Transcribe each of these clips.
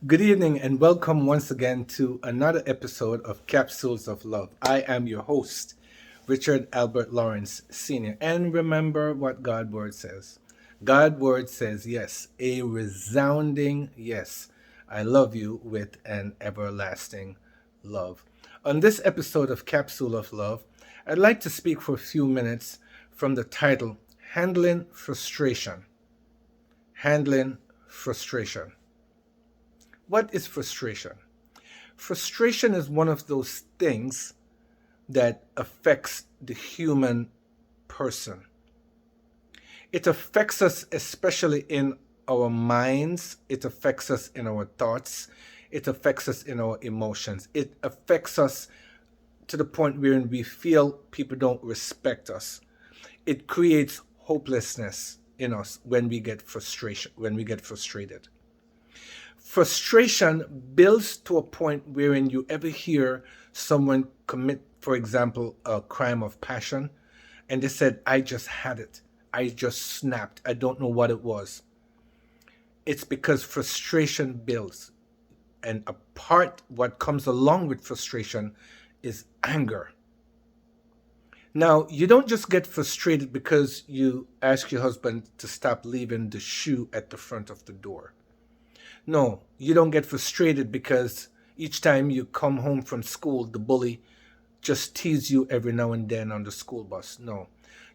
Good evening and welcome once again to another episode of Capsules of Love. I am your host, Richard Albert Lawrence Sr. And remember what God's word says. God's word says yes, a resounding yes. I love you with an everlasting love. On this episode of Capsule of Love, I'd like to speak for a few minutes from the title Handling Frustration. Handling Frustration. What is frustration? Frustration is one of those things that affects the human person. It affects us especially in our minds, it affects us in our thoughts, it affects us in our emotions. It affects us to the point where we feel people don't respect us. It creates hopelessness in us when we get frustrated. Frustration builds to a point wherein you ever hear someone commit, for example, a crime of passion, and they said, I just had it. I just snapped. I don't know what it was. It's because frustration builds. And what comes along with frustration is anger. Now, you don't just get frustrated because you ask your husband to stop leaving the shoe at the front of the door. No, you don't get frustrated because each time you come home from school, the bully just tease you every now and then on the school bus. No,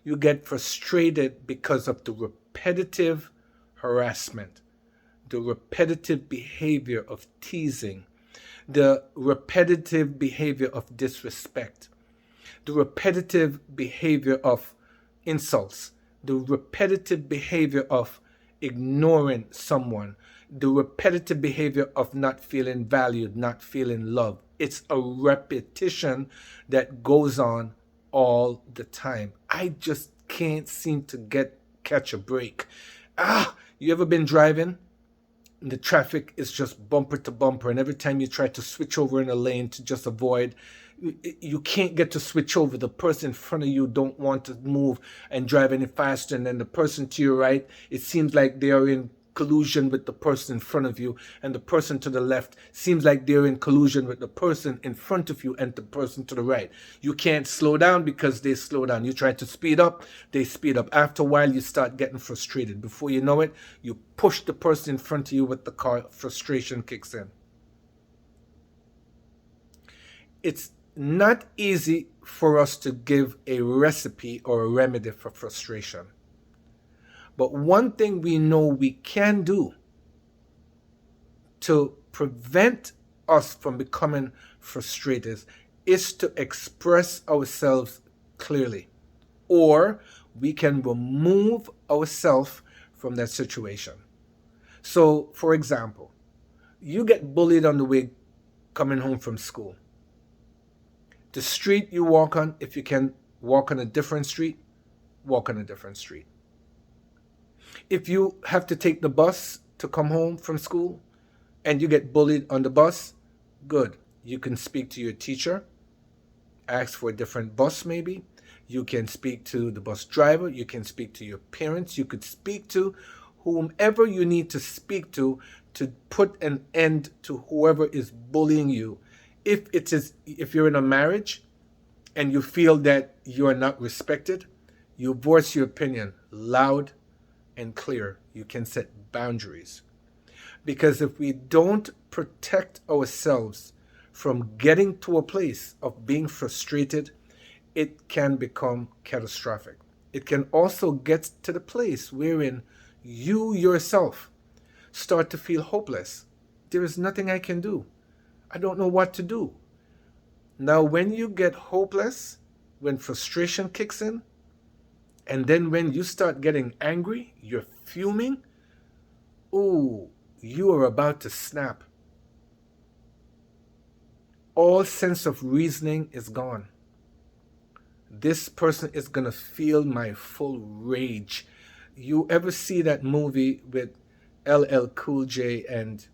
you get frustrated because of the repetitive harassment, the repetitive behavior of teasing, the repetitive behavior of disrespect, the repetitive behavior of insults, the repetitive behavior of ignoring someone, the repetitive behavior of not feeling valued, not feeling loved. It's a repetition that goes on all the time. I just can't seem to catch a break. You ever been driving? The traffic is just bumper to bumper, and every time you try to switch over in a lane to just avoid, you can't get to switch over. The person in front of you don't want to move and drive any faster, and then the person to your right, it seems like they are in collusion with the person in front of you, and the person to the left seems like they're in collusion with the person in front of you and the person to the right. You can't slow down because they slow down. You try to speed up, they speed up. After a while, you start getting frustrated. Before you know it, you push the person in front of you with the car. Frustration kicks in. It's not easy for us to give a recipe or a remedy for frustration. But one thing we know we can do to prevent us from becoming frustrated is to express ourselves clearly, or we can remove ourselves from that situation. So, for example, you get bullied on the way coming home from school. The street you walk on, if you can walk on a different street, walk on a different street. If you have to take the bus to come home from school and you get bullied on the bus, good. You can speak to your teacher, ask for a different bus maybe. You can speak to the bus driver. You can speak to your parents. You could speak to whomever you need to speak to put an end to whoever is bullying you. If you're in a marriage and you feel that you are not respected, you voice your opinion loud and clear. You can set boundaries. Because if we don't protect ourselves from getting to a place of being frustrated, it can become catastrophic. It can also get to the place wherein you yourself start to feel hopeless. There is nothing I can do. I don't know what to do. Now, when you get hopeless, when frustration kicks in, and then when you start getting angry, you're fuming, ooh, you are about to snap. All sense of reasoning is gone. This person is going to feel my full rage. You ever see that movie with LL Cool J and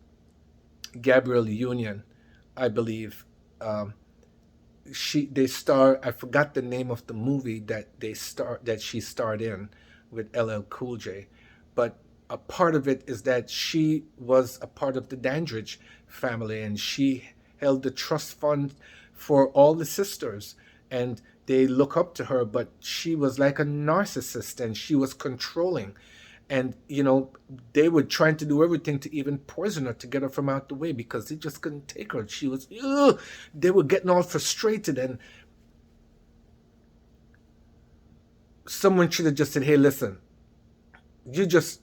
Gabrielle Union, I believe? They star, I forgot the name of the movie that she starred in with LL Cool J, but a part of it is that she was a part of the Dandridge family, and she held the trust fund for all the sisters, and they look up to her, but she was like a narcissist and she was controlling. And they were trying to do everything to even poison her to get her from out the way because they just couldn't take her. She was, ugh, they were getting all frustrated, and someone should have just said, hey, listen, you just,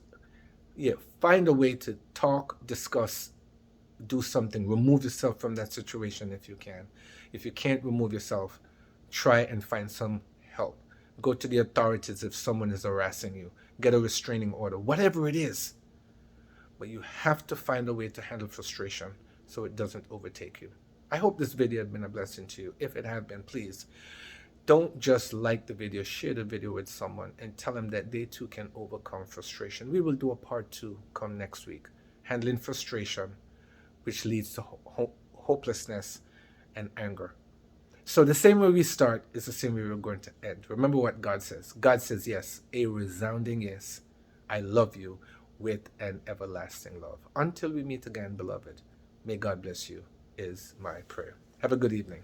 yeah, find a way to talk, discuss, do something, remove yourself from that situation if you can. If you can't remove yourself, try and find some help. Go to the authorities if someone is harassing you. Get a restraining order, whatever it is. But you have to find a way to handle frustration so it doesn't overtake you. I hope this video has been a blessing to you. If it has been, please don't just like the video, share the video with someone and tell them that they too can overcome frustration. We will do a part 2 come next week, handling frustration, which leads to hopelessness and anger. So the same way we start is the same way we're going to end. Remember what God says. God says yes, a resounding yes. I love you with an everlasting love. Until we meet again, beloved, may God bless you is my prayer. Have a good evening.